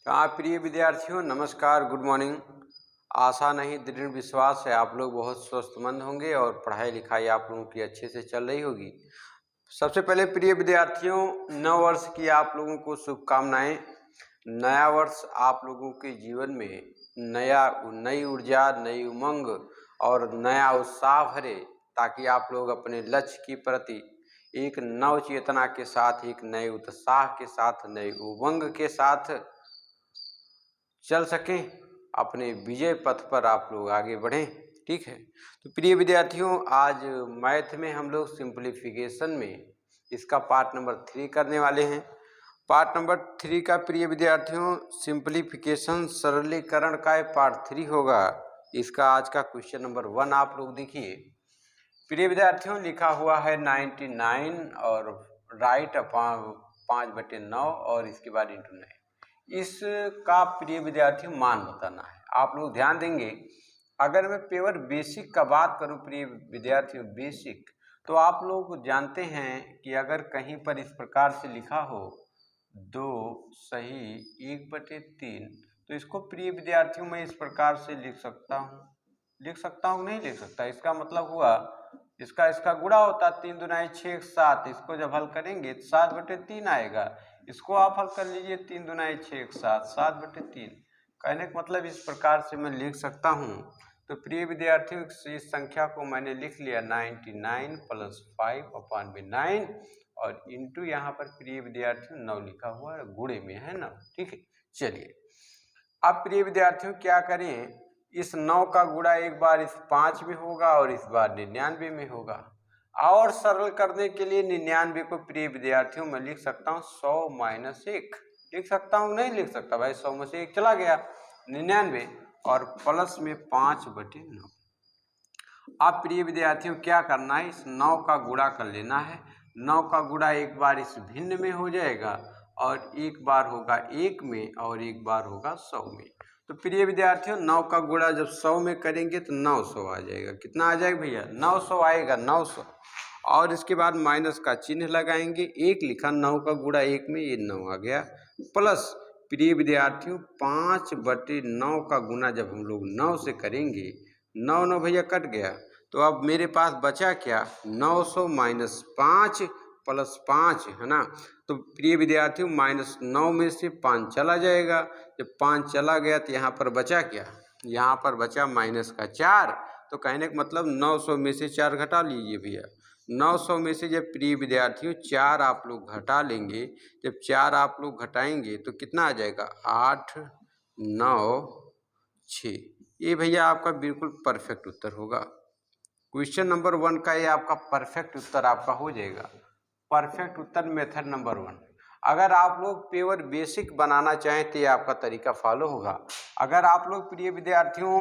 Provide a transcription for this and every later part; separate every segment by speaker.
Speaker 1: हाँ प्रिय विद्यार्थियों, नमस्कार, गुड मॉर्निंग। आशा नहीं दृढ़ विश्वास है आप लोग बहुत स्वस्थमंद होंगे और पढ़ाई लिखाई आप लोगों की अच्छे से चल रही होगी। सबसे पहले प्रिय विद्यार्थियों, नव वर्ष की आप लोगों को शुभकामनाएं। नया वर्ष आप लोगों के जीवन में नई ऊर्जा, नई उमंग और नया उत्साह भरे, ताकि आप लोग अपने लक्ष्य की प्रति एक नव चेतना के साथ, एक नए उत्साह के साथ, नए उमंग के साथ चल सकें, अपने विजय पथ पर आप लोग आगे बढ़ें। ठीक है, तो प्रिय विद्यार्थियों, आज मैथ में हम लोग सिंप्लीफिकेशन में इसका पार्ट नंबर 3 करने वाले हैं। पार्ट नंबर 3 का प्रिय विद्यार्थियों सिंप्लीफिकेशन सरलीकरण का पार्ट 3 होगा। इसका आज का क्वेश्चन नंबर 1 आप लोग देखिए। प्रिय विद्यार्थियों, लिखा हुआ है 99 और राइट अपॉन 5/9 और इसके बाद इंटू 9। इसका प्रिय विद्यार्थियों मान बताना है। आप लोग ध्यान देंगे, अगर मैं पेवर बेसिक का बात करूं प्रिय विद्यार्थियों, बेसिक, तो आप लोग जानते हैं कि अगर कहीं पर इस प्रकार से लिखा हो 2 सही 1/3, तो इसको प्रिय विद्यार्थियों मैं इस प्रकार से लिख सकता हूँ नहीं लिख सकता। इसका मतलब हुआ इसका गुणा होता 3 दूना 6 7। इसको जब हल करेंगे तो 7/3 आएगा। इसको आप हल कर लीजिए, 3 दूना 6 7, 7/3। कहने का मतलब इस प्रकार से मैं लिख सकता हूँ। तो प्रिय विद्यार्थियों, इस संख्या को मैंने लिख लिया 99 + 5/9 और इंटू यहाँ पर प्रिय विद्यार्थियों 9 लिखा हुआ है, गुणे में है ना। ठीक है, चलिए अब प्रिय विद्यार्थियों क्या करें, इस 9 का गुणा एक बार इस 5 में होगा और इस बार 99 में होगा। और सरल करने के लिए 99 को प्रिय विद्यार्थियों मैं लिख सकता हूँ 100 - 1 लिख सकता हूँ, नहीं लिख सकता भाई, 100 में से 1 चला गया, 99 और प्लस में 5/9। अब प्रिय विद्यार्थियों क्या करना है, इस 9 का गुणा कर लेना है। 9 का गुणा एक बार इस भिन्न में हो जाएगा और एक बार होगा 1 में और एक बार होगा 100 में। तो प्रिय विद्यार्थियों 9 का गुणा जब 100 में करेंगे तो 900 आ जाएगा। कितना आ जाएगा भैया? 900 आएगा, 900। और इसके बाद माइनस का चिन्ह लगाएंगे, 1 लिखा, 9 का गुणा 1 में, ये 9 आ गया, प्लस प्रिय विद्यार्थियों 5/9 का गुना जब हम लोग 9 से करेंगे, 9 भैया कट गया, तो अब मेरे पास बचा क्या, 900 - 5 + 5 है ना। तो प्रिय विद्यार्थियों -9 में से 5 चला जाएगा। जब 5 चला गया तो यहाँ पर बचा क्या, यहाँ पर बचा -4। तो कहने का मतलब 900 में से 4 घटा लीजिए भैया। 900 में से जब प्रिय विद्यार्थियों 4 आप लोग घटा लेंगे, जब 4 आप लोग घटाएंगे तो कितना आ जाएगा, 8 9 6। ये भैया आपका बिल्कुल परफेक्ट उत्तर होगा। क्वेश्चन नंबर 1 का ये आपका परफेक्ट उत्तर आपका हो जाएगा। परफेक्ट उत्तर मेथड नंबर 1। अगर आप लोग पेवर बेसिक बनाना चाहें तो ये आपका तरीका फॉलो होगा। अगर आप लोग प्रिय विद्यार्थियों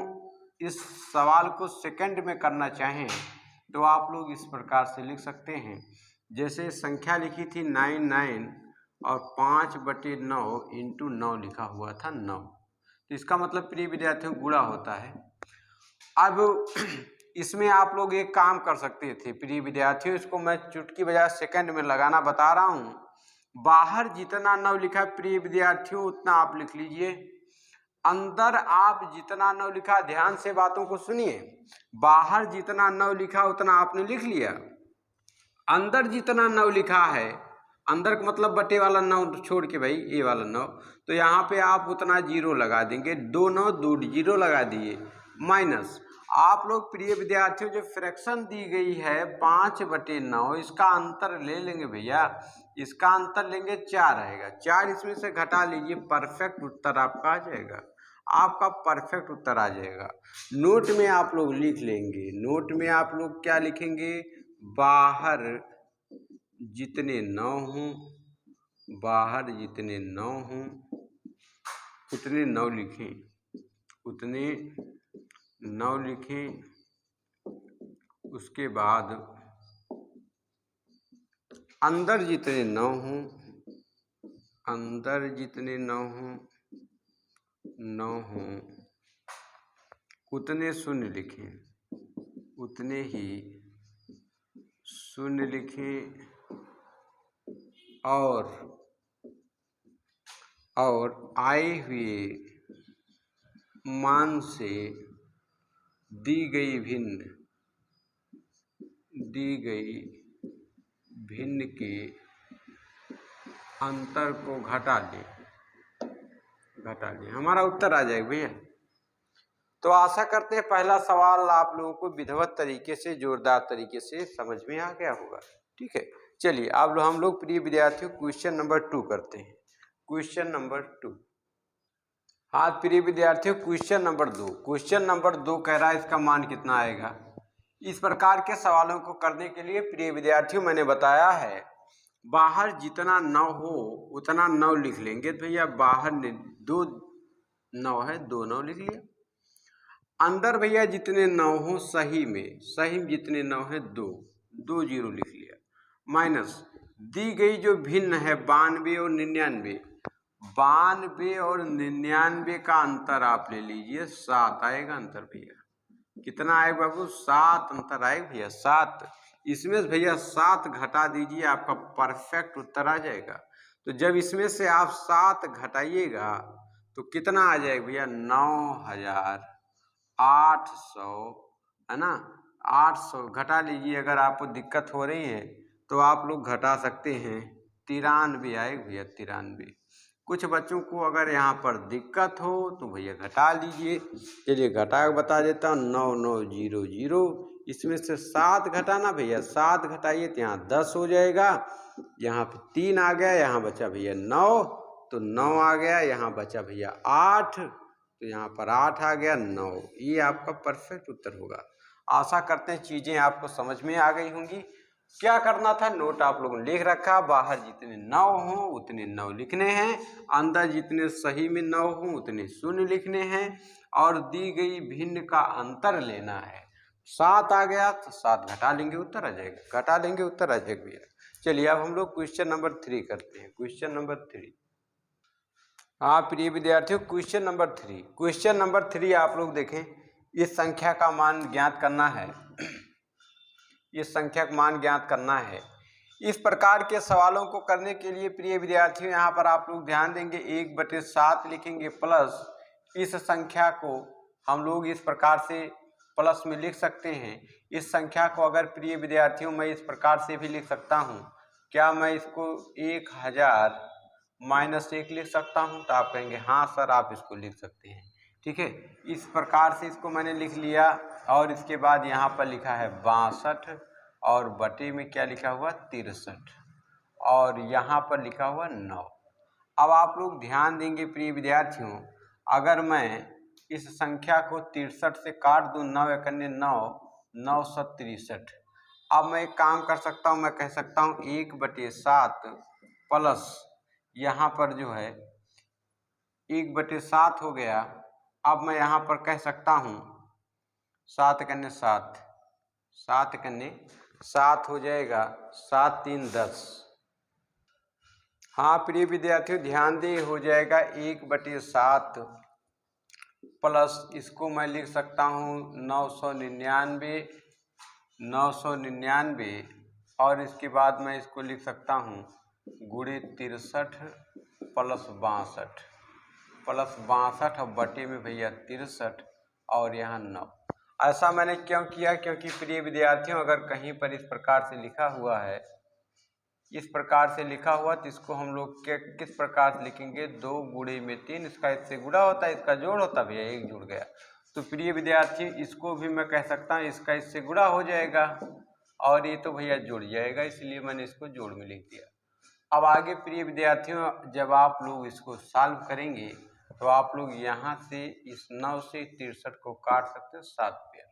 Speaker 1: इस सवाल को सेकंड में करना चाहें तो आप लोग इस प्रकार से लिख सकते हैं। जैसे संख्या लिखी थी 99 और 5/9 इंटू 9 लिखा हुआ था 9, तो इसका मतलब प्रिय विद्यार्थियों गुणा होता है। अब इसमें आप लोग एक काम कर सकते थे प्रिय विद्यार्थियों, इसको मैं चुटकी बजाय सेकंड में लगाना बता रहा हूँ। बाहर जितना 9 लिखा है प्रिय विद्यार्थियों उतना आप लिख लीजिए, अंदर आप जितना 9 लिखा, ध्यान से बातों को सुनिए, बाहर जितना 9 लिखा उतना आपने लिख लिया, अंदर जितना 9 लिखा है, अंदर का मतलब बटे वाला 9 छोड़ के भाई ये वाला 9, तो यहाँ पे आप उतना 0 लगा देंगे, 2 9 2 0 लगा दिए, माइनस आप लोग प्रिय विद्यार्थियों जो फ्रैक्शन दी गई है 5/9, इसका अंतर ले लेंगे भैया, इसका अंतर लेंगे 4 आएगा, 4 इसमें से घटा लीजिए, परफेक्ट उत्तर आपका आ जाएगा, आपका परफेक्ट उत्तर आ जाएगा। नोट में आप लोग लिख लेंगे, नोट में आप लोग क्या लिखेंगे, बाहर जितने 9 हों, बाहर जितने 9 हों उतने 9 लिखें, उतने 9 लिखें। उसके बाद अंदर जितने 9 हों, अंदर जितने 9 हों उतने शून्य लिखें, उतने ही शून्य लिखें। और और आए हुए मान से दी गई भिन्न के अंतर को घटा लें। हमारा उत्तर आ जाएगा भैया। तो आशा करते हैं पहला सवाल आप लोगों को विधिवत तरीके से, जोरदार तरीके से समझ में आ गया होगा। ठीक है, चलिए अब हम लोग प्रिय विद्यार्थियों क्वेश्चन नंबर 2 करते हैं। Question number 2। हाँ प्रिय विद्यार्थियों, क्वेश्चन नंबर 2 कह रहा है इसका मान कितना आएगा। इस प्रकार के सवालों को करने के लिए प्रिय विद्यार्थियों मैंने बताया है, बाहर जितना 9 हो उतना 9 लिख लेंगे। तो भैया बाहर 2 9 है, 2 9 लिख लिया। अंदर भैया जितने 9 हो सही में जितने 9 है 2 0 लिख लिया। माइनस दी गई जो भिन्न है 92 और 99, 92 और 99 का अंतर आप ले लीजिए, 7 आएगा अंतर भैया। कितना आएगा बाबू? 7 अंतर आएगा भैया, 7। इसमें से भैया 7 घटा दीजिए, आपका परफेक्ट उत्तर आ जाएगा। तो जब इसमें से आप 7 घटाइएगा तो कितना आ जाएगा भैया? 9800, है ना। 800 घटा लीजिए, अगर आपको दिक्कत हो रही है तो आप लोग घटा सकते हैं। 93 आएगा भैया, 93। कुछ बच्चों को अगर यहाँ पर दिक्कत हो तो भैया घटा लीजिए। चलिए घटा के बता देता हूँ। 9900, इसमें से 7 घटाना भैया, 7 घटाइए तो यहाँ 10 हो जाएगा। यहाँ पे 3 आ गया, यहाँ बचा भैया 9, तो 9 आ गया, यहाँ बचा भैया 8, तो यहाँ पर 8 आ गया, 9। ये आपका परफेक्ट उत्तर होगा। आशा करते हैं चीज़ें आपको समझ में आ गई होंगी। क्या करना था, नोट आप लोगों ने लिख रखा, बाहर जितने 9 हों उतने 9 लिखने हैं, अंदर जितने सही में 9 हों उतने शून्य लिखने हैं, और दी गई भिन्न का अंतर लेना है। 7 आ गया तो 7 घटा लेंगे, उत्तर आ जाएगा। घटा लेंगे, उत्तर आ जाएगा भैया। चलिए अब हम लोग क्वेश्चन नंबर 3 करते हैं। Question number 3। हाँ प्रिय विद्यार्थियों, क्वेश्चन नंबर 3 आप लोग देखें। इस संख्या का मान ज्ञात करना है। इस संख्या का मान ज्ञात करना है। इस प्रकार के सवालों को करने के लिए प्रिय विद्यार्थियों यहाँ पर आप लोग ध्यान देंगे, 1/7 लिखेंगे, प्लस इस संख्या को हम लोग इस प्रकार से प्लस में लिख सकते हैं। इस संख्या को अगर प्रिय विद्यार्थियों मैं इस प्रकार से भी लिख सकता हूँ, क्या मैं इसको 1000 - 1 लिख सकता हूँ? तो आप कहेंगे हाँ सर आप इसको लिख सकते हैं। ठीक है, इस प्रकार से इसको मैंने लिख लिया, और इसके बाद यहाँ पर लिखा है 62, और बटे में क्या लिखा हुआ? 63, और यहाँ पर लिखा हुआ 9। अब आप लोग ध्यान देंगे प्रिय विद्यार्थियों, अगर मैं इस संख्या को 63 से काट दूँ, 9 × 9 963। अब मैं एक काम कर सकता हूँ, मैं कह सकता हूँ 1/7 प्लस यहाँ पर जो है 1/7 हो गया। अब मैं यहाँ पर कह सकता हूँ 7 × 7, 7 × 7 हो जाएगा, 7 × 3 = 10। हाँ प्रिय विद्यार्थियों ध्यान दें, हो जाएगा 1/7 प्लस इसको मैं लिख सकता हूँ 999, और इसके बाद मैं इसको लिख सकता हूँ गुणे 63 प्लस 62 और बटे में भैया 63 और यहाँ 9। ऐसा मैंने क्यों किया? क्योंकि प्रिय विद्यार्थियों अगर कहीं पर इस प्रकार से लिखा हुआ है, इस प्रकार से लिखा हुआ, तो इसको हम लोग किस प्रकार से लिखेंगे? 2 गुणे में 3, इसका इससे गुणा होता है, इसका जोड़ होता है भैया, 1 जुड़ गया। तो प्रिय विद्यार्थी इसको भी मैं कह सकता हूँ इसका इससे गुणा हो जाएगा, और ये तो भैया जुड़ जाएगा, इसलिए मैंने इसको जोड़ में लिख दिया। अब आगे प्रिय विद्यार्थियों जब आप लोग इसको सॉल्व करेंगे तो आप लोग यहाँ से इस 9 से 63 को काट सकते हैं 7 पेयर।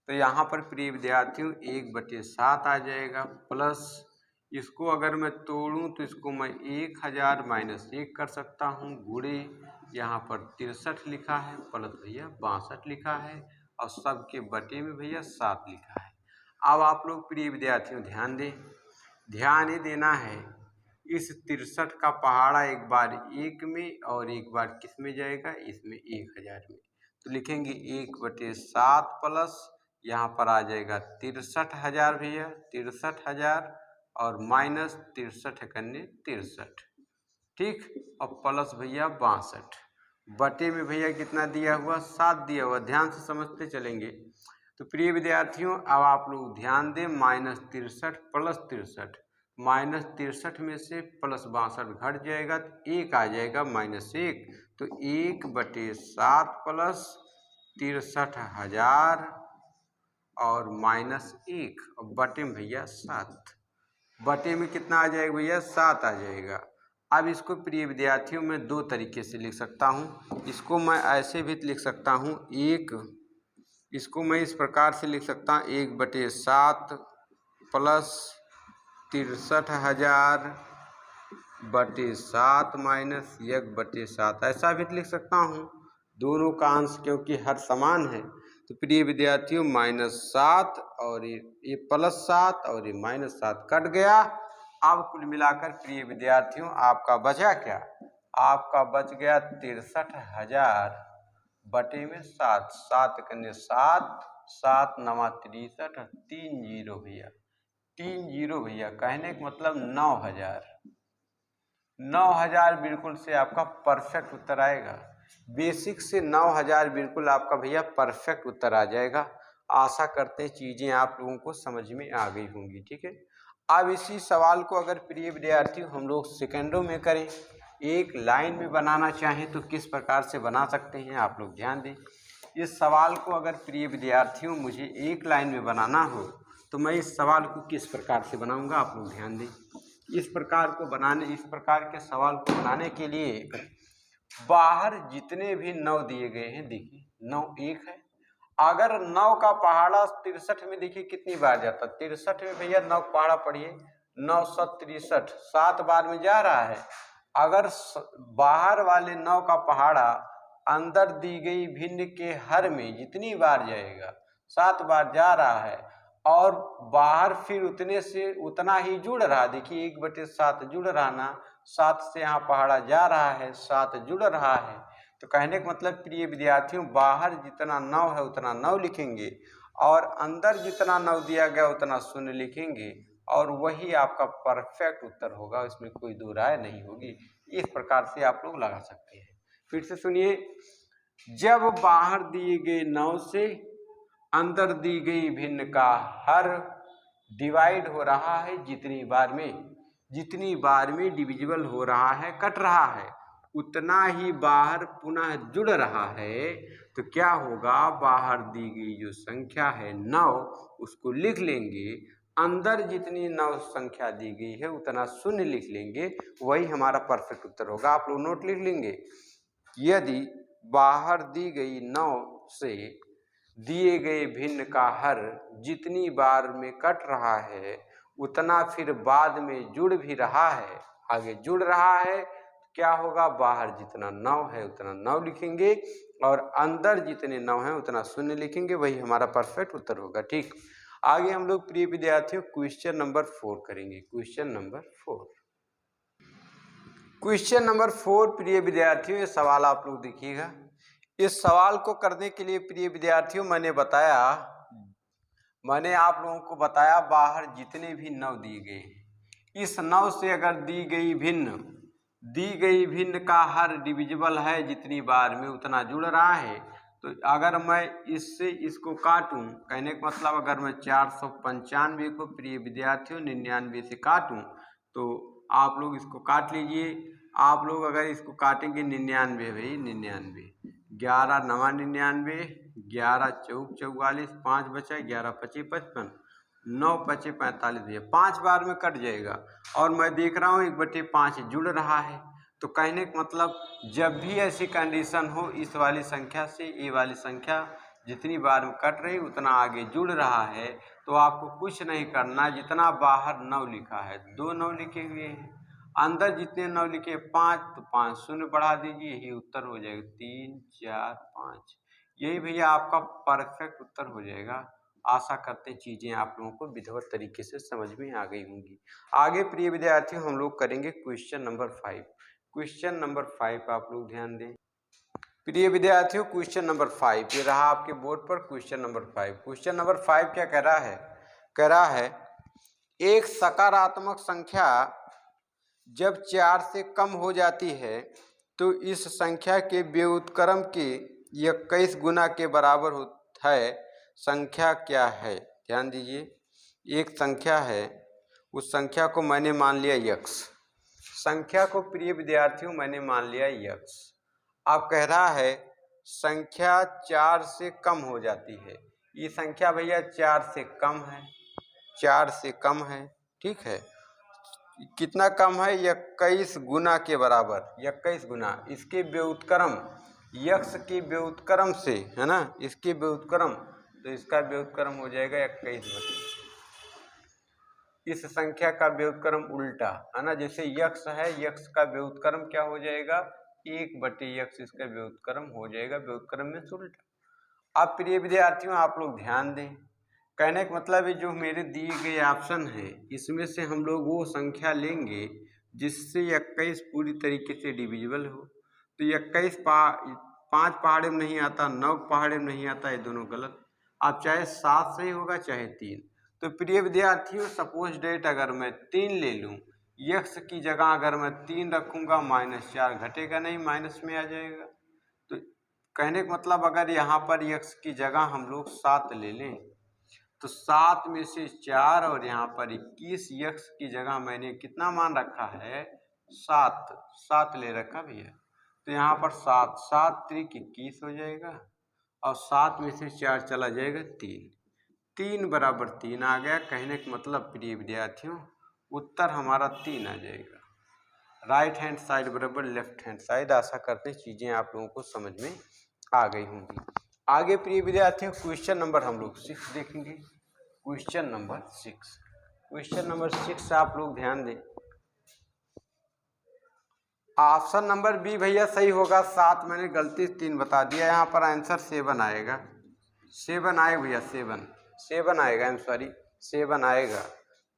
Speaker 1: तो यहाँ पर प्रिय विद्यार्थियों 1/7 आ जाएगा, प्लस इसको अगर मैं तोड़ूं तो इसको मैं 1000 - 1 कर सकता हूँ, गुणे यहाँ पर 63 लिखा है, प्लस भैया 62 लिखा है, और सबके बटे में भैया 7 लिखा है। अब आप लोग प्रिय विद्यार्थियों ध्यान दें, ध्यान ये देना है, इस 63 का पहाड़ा एक बार 1 में और एक बार किस में जाएगा? इसमें 1000 में। तो लिखेंगे 1/7 प्लस यहाँ पर आ जाएगा 63,000 भैया, 63,000 और माइनस 63 × 63। ठीक। और प्लस भैया 62 बटे में भैया कितना दिया हुआ 7 दिया हुआ, ध्यान से समझते चलेंगे। तो प्रिय विद्यार्थियों अब आप लोग ध्यान दें, -63 प्लस 63, -63 में से प्लस 62 घट जाएगा तो 1 आ जाएगा -1, तो 1/7 प्लस 63,000 और -1 और बटे में भैया 7, बटे में कितना आ जाएगा भैया 7 आ जाएगा। अब इसको प्रिय विद्यार्थियों मैं दो तरीके से लिख सकता हूँ। इसको मैं ऐसे भी लिख सकता हूँ, इसको मैं इस प्रकार से लिख सकता हूँ 1/7 प्लस 63,000 बटे 7 माइनस 1/7, ऐसा भी लिख सकता हूँ। दोनों का अंश क्योंकि हर समान है तो प्रिय विद्यार्थियों -7 और ये +7 और ये -7 कट गया। अब कुल मिलाकर प्रिय विद्यार्थियों आपका बचा क्या, आपका बच गया 63,000 बटे में 7, 7 कन्या 7, 7 9 63, 3 जीरो भैया, 3 जीरो भैया, कहने का मतलब 9,000, 9,000 बिल्कुल से आपका परफेक्ट उत्तर आएगा। बेसिक से 9,000 बिल्कुल आपका भैया परफेक्ट उत्तर आ जाएगा। आशा करते हैं चीज़ें आप लोगों को समझ में आ गई होंगी, ठीक है। अब इसी सवाल को अगर प्रिय विद्यार्थियों हम लोग सेकेंडों में करें, एक लाइन में बनाना चाहें तो किस प्रकार से बना सकते हैं, आप लोग ध्यान दें। इस सवाल को अगर प्रिय विद्यार्थियों मुझे एक लाइन में बनाना हो तो मैं इस सवाल को किस प्रकार से बनाऊंगा, आप लोग ध्यान दें। इस प्रकार के सवाल को बनाने के लिए बाहर जितने भी 9 दिए गए हैं, देखिए 9 एक है। अगर 9 का पहाड़ा 63 में देखिए कितनी बार जाता, 63 में भैया 9 पहाड़ा पढ़िए, 9 7 63, 7 बार में जा रहा है। अगर बाहर वाले 9 का पहाड़ा अंदर दी गई भिन्न के हर में जितनी बार जाएगा, 7 बार जा रहा है, और बाहर फिर उतने से उतना ही जुड़ रहा, देखिए 1/7 जुड़ रहा ना, 7 से यहाँ पहाड़ा जा रहा है, 7 जुड़ रहा है। तो कहने का मतलब प्रिय विद्यार्थियों बाहर जितना 9 है उतना 9 लिखेंगे और अंदर जितना 9 दिया गया उतना 0 लिखेंगे और वही आपका परफेक्ट उत्तर होगा, इसमें कोई दो राय नहीं होगी। इस प्रकार से आप लोग लगा सकते हैं। फिर से सुनिए, जब बाहर दिए गए 9 से अंदर दी गई भिन्न का हर डिवाइड हो रहा है जितनी बार में डिविजिबल हो रहा है, कट रहा है, उतना ही बाहर पुनः जुड़ रहा है, तो क्या होगा, बाहर दी गई जो संख्या है 9 उसको लिख लेंगे, अंदर जितनी 9 संख्या दी गई है उतना 0 लिख लेंगे, वही हमारा परफेक्ट उत्तर होगा। आप लोग नोट लिख लेंगे, यदि बाहर दी गई 9 से दिए गए भिन्न का हर जितनी बार में कट रहा है उतना फिर बाद में जुड़ भी रहा है, आगे जुड़ रहा है, क्या होगा, बाहर जितना 9 है उतना 9 लिखेंगे और अंदर जितने 9 हैं उतना 0 लिखेंगे, वही हमारा परफेक्ट उत्तर होगा। ठीक, आगे हम लोग प्रिय विद्यार्थियों क्वेश्चन नंबर 4 करेंगे। क्वेश्चन नंबर 4 प्रिय विद्यार्थियों ये सवाल आप लोग देखिएगा। इस सवाल को करने के लिए प्रिय विद्यार्थियों मैंने आप लोगों को बताया बाहर जितने भी 9 दिए गए, इस 9 से अगर दी गई भिन्न का हर डिविजिबल है जितनी बार में उतना जुड़ रहा है, तो अगर मैं इससे इसको काटूं, कहने का मतलब अगर मैं 495 को प्रिय विद्यार्थियों 99 से काटूं तो आप लोग इसको काट लीजिए। आप लोग अगर इसको काटेंगे 99 भाई 99, 11 9 99, 11 चौक 44, 5 बचा, 11 25 55, 9 25 45, 5 बार में कट जाएगा और मैं देख रहा हूँ 1/5 जुड़ रहा है। तो कहने का मतलब जब भी ऐसी कंडीशन हो इस वाली संख्या से ये वाली संख्या जितनी बार में कट रही उतना आगे जुड़ रहा है, तो आपको कुछ नहीं करना, जितना बाहर 9 लिखा है 2 9 लिखे हुए हैं, अंदर जितने 9 लिखे 5 तो 5 0 बढ़ा दीजिए, यही उत्तर हो जाएगा 3 4 5, यही भैया आपका परफेक्ट उत्तर हो जाएगा। आशा करते हैं चीज़ें आप लोगों को विधिवत तरीके से समझ में आ गई होंगी। आगे प्रिय विद्यार्थियों हम लोग करेंगे क्वेश्चन नंबर 5। क्वेश्चन नंबर 5 आप लोग ध्यान दें प्रिय विद्यार्थियों, क्वेश्चन नंबर 5 ये रहा आपके बोर्ड पर। क्वेश्चन नंबर 5, क्वेश्चन नंबर 5 क्या कह रहा है, एक सकारात्मक संख्या जब 4 से कम हो जाती है तो इस संख्या के व्युत्क्रम के 21 गुना के बराबर होता है। संख्या क्या है? ध्यान दीजिए, एक संख्या है, उस संख्या को मैंने मान लिया यक्स। संख्या को प्रिय विद्यार्थियों मैंने मान लिया यक्स। अब कह रहा है संख्या 4 से कम हो जाती है। ये संख्या भैया 4 से कम है, 4 से कम है, ठीक है। कितना कम है? 21 गुना के बराबर, 21 गुना। इसके व्युत्क्रम, यक्स के व्युत्क्रम से, है ना, इसके व्युत्क्रम, तो इसका व्युत्क्रम हो जाएगा 21/। इस संख्या का व्युत्क्रम उल्टा, है ना, जैसे यक्स है, यक्स का व्युत्क्रम क्या हो जाएगा? 1/x इसका व्युत्क्रम हो जाएगा, व्युत्क्रम में उल्टा। अब प्रिय विद्यार्थियों आप लोग ध्यान दें, कहने का मतलब है जो मेरे दिए गए ऑप्शन है इसमें से हम लोग वो संख्या लेंगे जिससे 21 पूरी तरीके से डिविजिबल हो। तो 21 5 पहाड़े में नहीं आता, 9 पहाड़े में नहीं आता, ये दोनों गलत। अब चाहे 7 सही होगा चाहे 3। तो प्रिय विद्यार्थियों सपोज डेट अगर मैं 3 ले लूँ, यक्स की जगह अगर मैं 3 रखूँगा, -4 घटेगा नहीं, माइनस में आ जाएगा। तो कहने का मतलब अगर यहाँ पर यक्स की जगह हम लोग 7 ले लें तो 7 में से 4 और यहाँ पर 21, यक्स की जगह मैंने कितना मान रखा है? 7 ले रखा भैया। तो यहाँ पर 7 7 त्रिक 21 हो जाएगा और 7 में से 4 चला जाएगा 3, 3 बराबर 3 आ गया। कहने का मतलब प्रिय विद्यार्थियों उत्तर हमारा 3 आ जाएगा। राइट हैंड साइड बराबर लेफ्ट हैंड साइड। आशा करते हैं चीज़ें आप लोगों को समझ में आ गई होंगी। आगे प्रिय विद्यार्थियों क्वेश्चन नंबर हम लोग 6 देखेंगे। क्वेश्चन नंबर 6, क्वेश्चन नंबर 6 आप लोग ध्यान दें। ऑप्शन नंबर बी भैया सही होगा। 7 मैंने गलती से 3 बता दिया, यहाँ पर आंसर 7 आएगा। 7 आएगा भैया, 7 आएगा, आई एम सॉरी, 7 आएगा।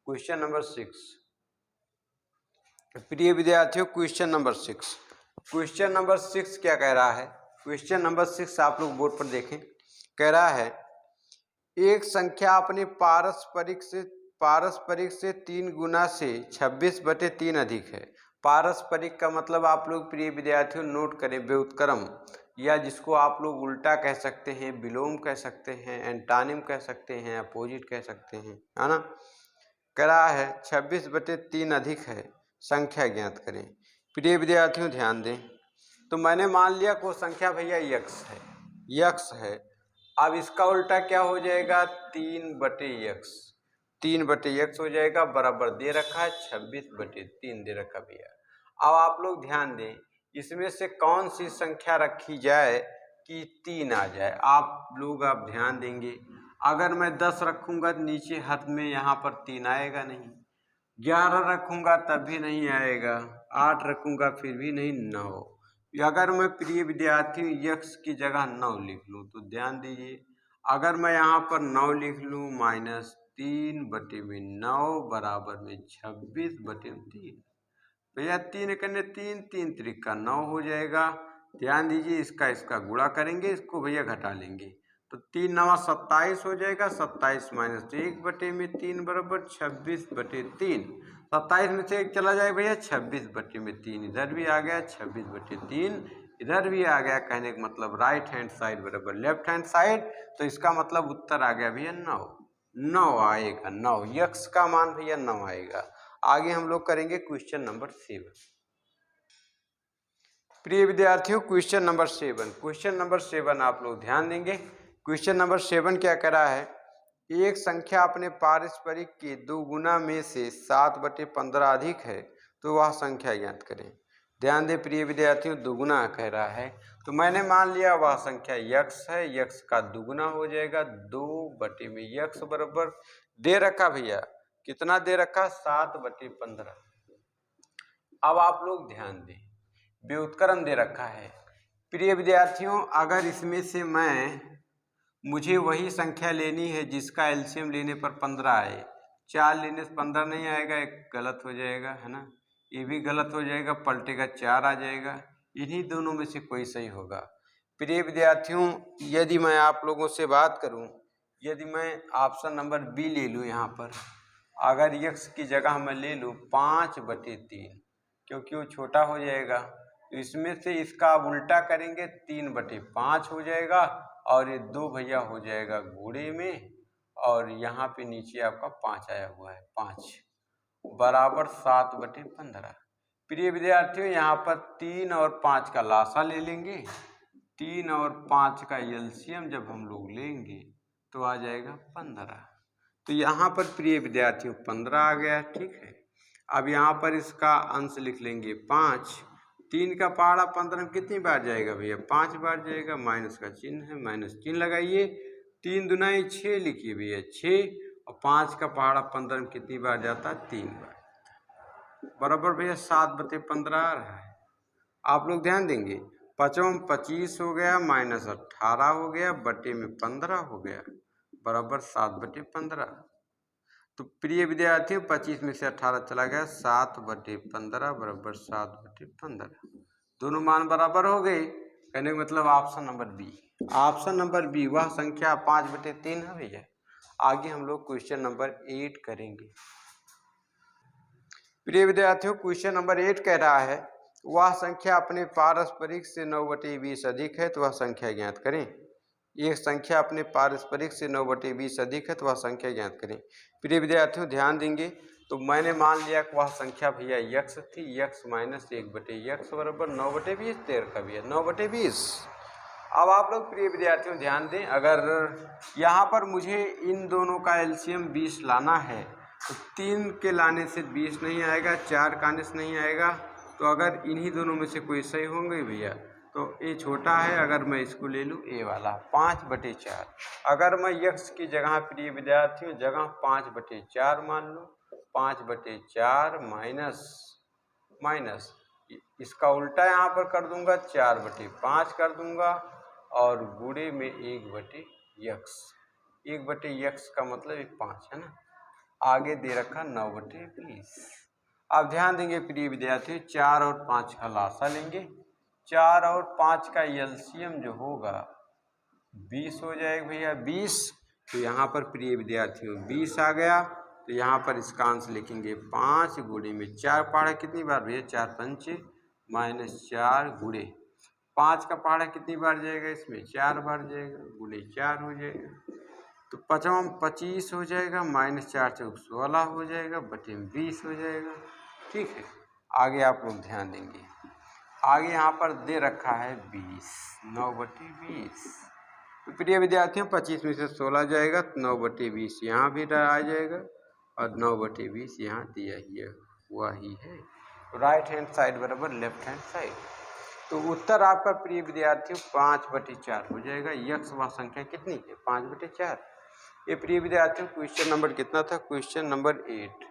Speaker 1: क्वेश्चन नंबर 6 प्रिय विद्यार्थियों, क्वेश्चन नंबर 6, क्वेश्चन नंबर 6 क्या कह रहा है? क्वेश्चन नंबर 6 आप लोग बोर्ड पर देखें। कह रहा है एक संख्या अपने पारस्परिक से 3 गुना से 26/3 अधिक है। पारस्परिक का मतलब आप लोग प्रिय विद्यार्थियों नोट करें, व्युत्क्रम, या जिसको आप लोग उल्टा कह सकते हैं, विलोम कह सकते हैं, एंटानिम कह सकते हैं, अपोजिट कह सकते हैं, है ना। कह रहा है 26/3 अधिक है, संख्या ज्ञात करें। प्रिय विद्यार्थियों ध्यान दें, तो मैंने मान लिया कोई संख्या भैया यक्स है। अब इसका उल्टा क्या हो जाएगा? 3/x, 3/x हो जाएगा, बराबर दे रखा है 26/3 दे रखा भैया। अब आप लोग ध्यान दें, इसमें से कौन सी संख्या रखी जाए कि 3 आ जाए? आप लोग आप ध्यान देंगे, अगर मैं 10 रखूँगा नीचे हाथ में, यहाँ पर 3 आएगा नहीं। 11 रखूँगा तब भी नहीं आएगा, 8 रखूँगा फिर भी नहीं, 9। अगर मैं प्रिय विद्यार्थी यक्स की जगह 9 लिख लूँ तो ध्यान दीजिए, अगर मैं यहाँ पर 9 लिख लूँ, -3/9 बराबर में 26/3 भैया, 3 करने 3, 3 त्रिका 9 हो जाएगा। ध्यान दीजिए, इसका गुणा करेंगे, इसको भैया घटा लेंगे तो 3 9 27 हो जाएगा। 27 - 1/3 बराबर 26/3। 27 में से 1 चला जाएगा भैया, 26/3 इधर भी आ गया, 26/3 इधर भी आ गया। कहने का मतलब राइट हैंड साइड बराबर लेफ्ट हैंड साइड। तो इसका मतलब उत्तर आ गया भैया 9 आएगा, 9 यक्स का मान भैया 9 आएगा। आगे हम लोग करेंगे क्वेश्चन नंबर 7। प्रिय विद्यार्थियों क्वेश्चन नंबर 7 आप लोग ध्यान देंगे। क्वेश्चन नंबर 7 क्या कह रहा है? एक संख्या अपने पारस्परिक के 2 गुना में से 7/15 अधिक है, तो वह संख्या ज्ञात करें। ध्यान दें प्रिय विद्यार्थियों, दुगुना कह रहा है, तो मैंने मान लिया वह संख्या यक्स है, यक्स का दुगुना हो जाएगा, 2/यक्स बराबर दे रखा भैया, कितना दे रखा? 7/15। अब आप लोग ध्यान दें, व्युत्क्रम दे रखा है। प्रिय विद्यार्थियों अगर इसमें से मुझे वही संख्या लेनी है जिसका एलसीएम लेने पर 15 आए, 4 लेने से 15 नहीं आएगा, एक गलत हो जाएगा, है ना, ये भी गलत हो जाएगा, पलटेगा 4 आ जाएगा। इन्हीं दोनों में से कोई सही होगा। प्रिय विद्यार्थियों यदि मैं आप लोगों से बात करूं, यदि मैं ऑप्शन नंबर बी ले लूं, यहाँ पर अगर यक्स की जगह मैं ले लूं 5/3, क्योंकि वो छोटा हो जाएगा। तो इसमें से इसका आप उल्टा करेंगे 3/5 हो जाएगा और ये 2 भैया हो जाएगा गुणे में, और यहाँ पे नीचे आपका 5 आया हुआ है, 5 बराबर 7/15। प्रिय विद्यार्थियों, यहाँ पर 3 और 5 का लासा ले लेंगे। 3 और 5 का एलसीएम जब हम लोग लेंगे तो आ जाएगा 15। तो यहाँ पर प्रिय विद्यार्थियों 15 आ गया, ठीक है। अब यहाँ पर इसका अंश लिख लेंगे 5। 3 का पहाड़ा 15 में कितनी बार जाएगा भैया? 5 बार जाएगा। माइनस का चिन्ह है, माइनस चिन्ह लगाइए। 3 दूना 6 लिखिए भैया, 6, और 5 का पहाड़ा 15 में कितनी बार जाता है? 3 बार। बराबर भैया 7/15 आ रहा है। आप लोग ध्यान देंगे, 5 25 हो गया, माइनस 18 हो गया, बटे में 15 हो गया, बराबर 7/15। तो प्रिय विद्यार्थियों 25 में से 18 चला गया, 7/15 बराबर 7/15। दोनों मान बराबर हो गए। कहने का मतलब option number B, option number B वह संख्या 5/3 है भैया। आगे हम लोग क्वेश्चन नंबर 8 करेंगे। प्रिय विद्यार्थियों क्वेश्चन नंबर 8 कह रहा है वह संख्या अपने पारस्परिक से 9/20 अधिक है तो वह संख्या ज्ञात करें। एक संख्या अपने पारस्परिक से 9/20 अधिक है तो वह संख्या ज्ञात करें। प्रिय विद्यार्थियों ध्यान देंगे, तो मैंने मान लिया कि वह संख्या भैया यक्स थी, यक्स माइनस 1/x बराबर 9/20, 13 का भी है 9/20। अब आप लोग प्रिय विद्यार्थियों ध्यान दें, अगर यहाँ पर मुझे इन दोनों का एलसीएम 20 लाना है तो 3 के लाने से 20 नहीं आएगा, 4 का आने से नहीं आएगा। तो अगर इन्हीं दोनों में से कोई सही होंगे भैया तो ए छोटा है, अगर मैं इसको ले लूँ ए वाला 5/4। अगर मैं यक्स की जगह प्रिय विद्यार्थियों जगह 5/4 मान लूँ, 5/4 माइनस इसका उल्टा यहाँ पर कर दूंगा 4/5 कर दूंगा, और गुणे में 1/x। 1/x का मतलब 5 है ना, आगे दे रखा 9/20। अब ध्यान देंगे प्रिय विद्यार्थी, 4 और 5 का लासा लेंगे। 4 और 5 का एलसीएम जो होगा 20 हो जाएगा भैया, 20। तो यहाँ पर प्रिय विद्यार्थियों 20 आ गया, तो यहाँ पर इसका आंसर लिखेंगे 5 गुणे में 4 पहाड़ा कितनी बार भैया? 4 पंचे -4 गुणे 5 का पहाड़ा कितनी बार जाएगा? इसमें 4 बार जाएगा, गुणे 4 हो जाएगा। तो 5 25 हो जाएगा, -4 चौक 16 हो जाएगा, बटे में 20 हो जाएगा, ठीक है। आगे आप लोग ध्यान देंगे, आगे यहाँ पर दे रखा है 20, 9/20। तो प्रिय विद्यार्थियों 25 में से 16 जाएगा, 9/20 यहाँ भी आ जाएगा, और 9/20 यहाँ दिया हुआ ही है। राइट हैंड साइड बराबर लेफ्ट हैंड साइड। तो उत्तर आपका प्रिय विद्यार्थियों 5/4 हो जाएगा। यक्स वह संख्या कितनी है? 5/4। ये प्रिय विद्यार्थियों क्वेश्चन नंबर कितना था? Question number 8।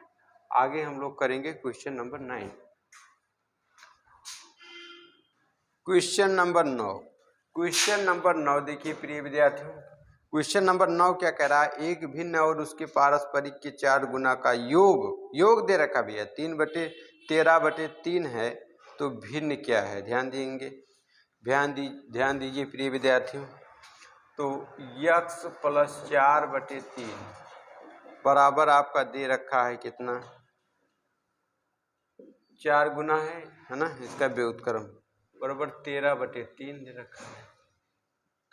Speaker 1: आगे हम लोग करेंगे question number 9। Question number 9, question number 9 देखिए प्रिय विद्यार्थियों, क्वेश्चन नंबर 9 क्या कह रहा है? एक भिन्न और उसके पारस्परिक के 4 गुना का योग दे रखा भैया 3/13/3 है, तो भिन्न क्या है? ध्यान देंगे, ध्यान दीजिए प्रिय विद्यार्थियों। तो यक्स प्लस 4/3 बराबर आपका दे रखा है कितना? 4 गुना है ना, इसका व्युत्क्रम बराबर 13/3 दे रखा है।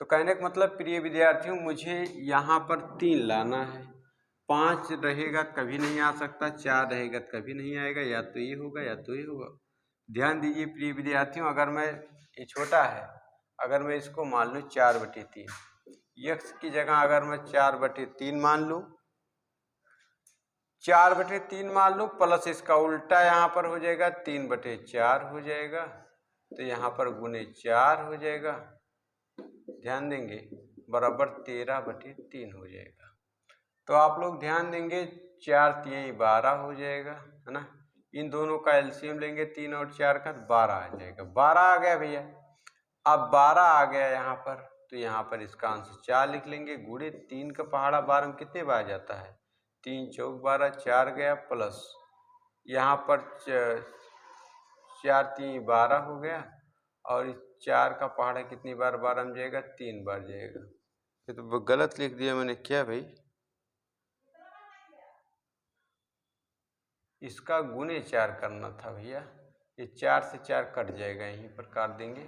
Speaker 1: तो कहने का मतलब प्रिय विद्यार्थियों मुझे यहाँ पर 3 लाना है। 5 रहेगा कभी नहीं आ सकता, 4 रहेगा कभी नहीं आएगा, या तो ये होगा या तो ये होगा। ध्यान दीजिए प्रिय विद्यार्थियों, अगर मैं ये छोटा है, अगर मैं इसको मान लूँ 4/3, यक्स की जगह अगर मैं 4/3 मान लूँ, 4/3 मान लूँ, प्लस इसका उल्टा यहाँ पर हो जाएगा 3/4 हो जाएगा, तो यहाँ पर गुणे 4 हो जाएगा। ध्यान देंगे बराबर 13/3 हो जाएगा। तो आप लोग ध्यान देंगे 4 3 12 हो जाएगा, है ना। इन दोनों का एलसीएम लेंगे 3 और 4 का, 12 आ जाएगा। 12 आ गया भैया। अब 12 आ गया यहाँ पर, तो यहाँ पर इसका आंसर 4 लिख लेंगे, गुणे 3 का पहाड़ा 12 में कितने बार जाता है? 3 चौक 12, 4 गया, प्लस यहाँ पर 4 3 12 हो गया, और 4 का पहाड़ा कितनी बार 12 में जाएगा? 3 बार जाएगा। ये तो गलत लिख दिया मैंने, क्या भाई? इसका गुणे 4 करना था भैया, ये 4 से 4 कट जाएगा, यहीं पर काट देंगे।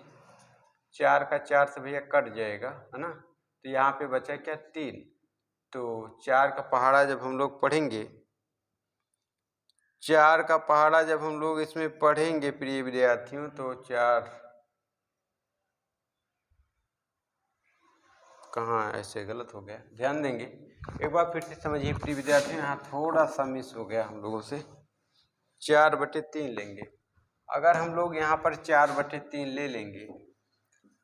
Speaker 1: 4 का 4 से भैया कट जाएगा, है ना। तो यहाँ पे बचा क्या 3। तो 4 का पहाड़ा जब हम लोग पढ़ेंगे, 4 का पहाड़ा जब हम लोग इसमें पढ़ेंगे प्रिय विद्यार्थियों, तो 4 कहाँ, ऐसे गलत हो गया, ध्यान देंगे। एक बार फिर से समझिए प्रिय विद्यार्थियों, यहाँ थोड़ा सा मिस हो गया हम लोगों से। 4/3 लेंगे। अगर हम लोग यहाँ पर 4/3 ले लेंगे,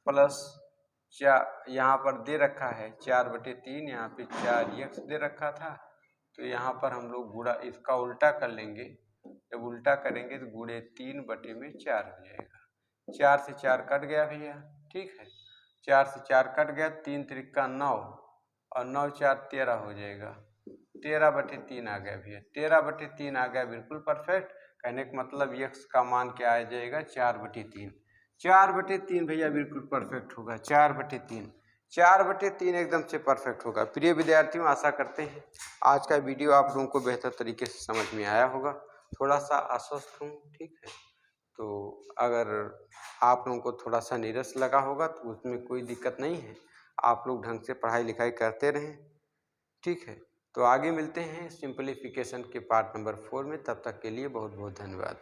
Speaker 1: प्लस 4 यहाँ पर दे रखा है 4/3, यहाँ पे 4x दे रखा था, तो यहाँ पर हम लोग गुणा इसका उल्टा कर लेंगे। जब उल्टा करेंगे तो गुणे 3/4 हो जाएगा। 4 से 4 कट गया भैया, ठीक है। 4 से 4 कट गया, 3 त्रिका 9 और 9 4 13 हो जाएगा। 13/3 आ गया भैया, 13/3 आ गया, बिल्कुल परफेक्ट। कहने का मतलब x का मान क्या आ जाएगा 4/3। 4/3 भैया बिल्कुल परफेक्ट होगा, 4/3। 4/3 एकदम से परफेक्ट होगा। प्रिय विद्यार्थियों, आशा करते हैं आज का वीडियो आप लोगों को बेहतर तरीके से समझ में आया होगा। थोड़ा सा अस्वस्थ हूँ, ठीक है, तो अगर आप लोगों को थोड़ा सा नीरस लगा होगा तो उसमें कोई दिक्कत नहीं है। आप लोग ढंग से पढ़ाई लिखाई करते रहें, ठीक है। तो आगे मिलते हैं सिंपलीफिकेशन के पार्ट नंबर 4 में। तब तक के लिए बहुत बहुत धन्यवाद।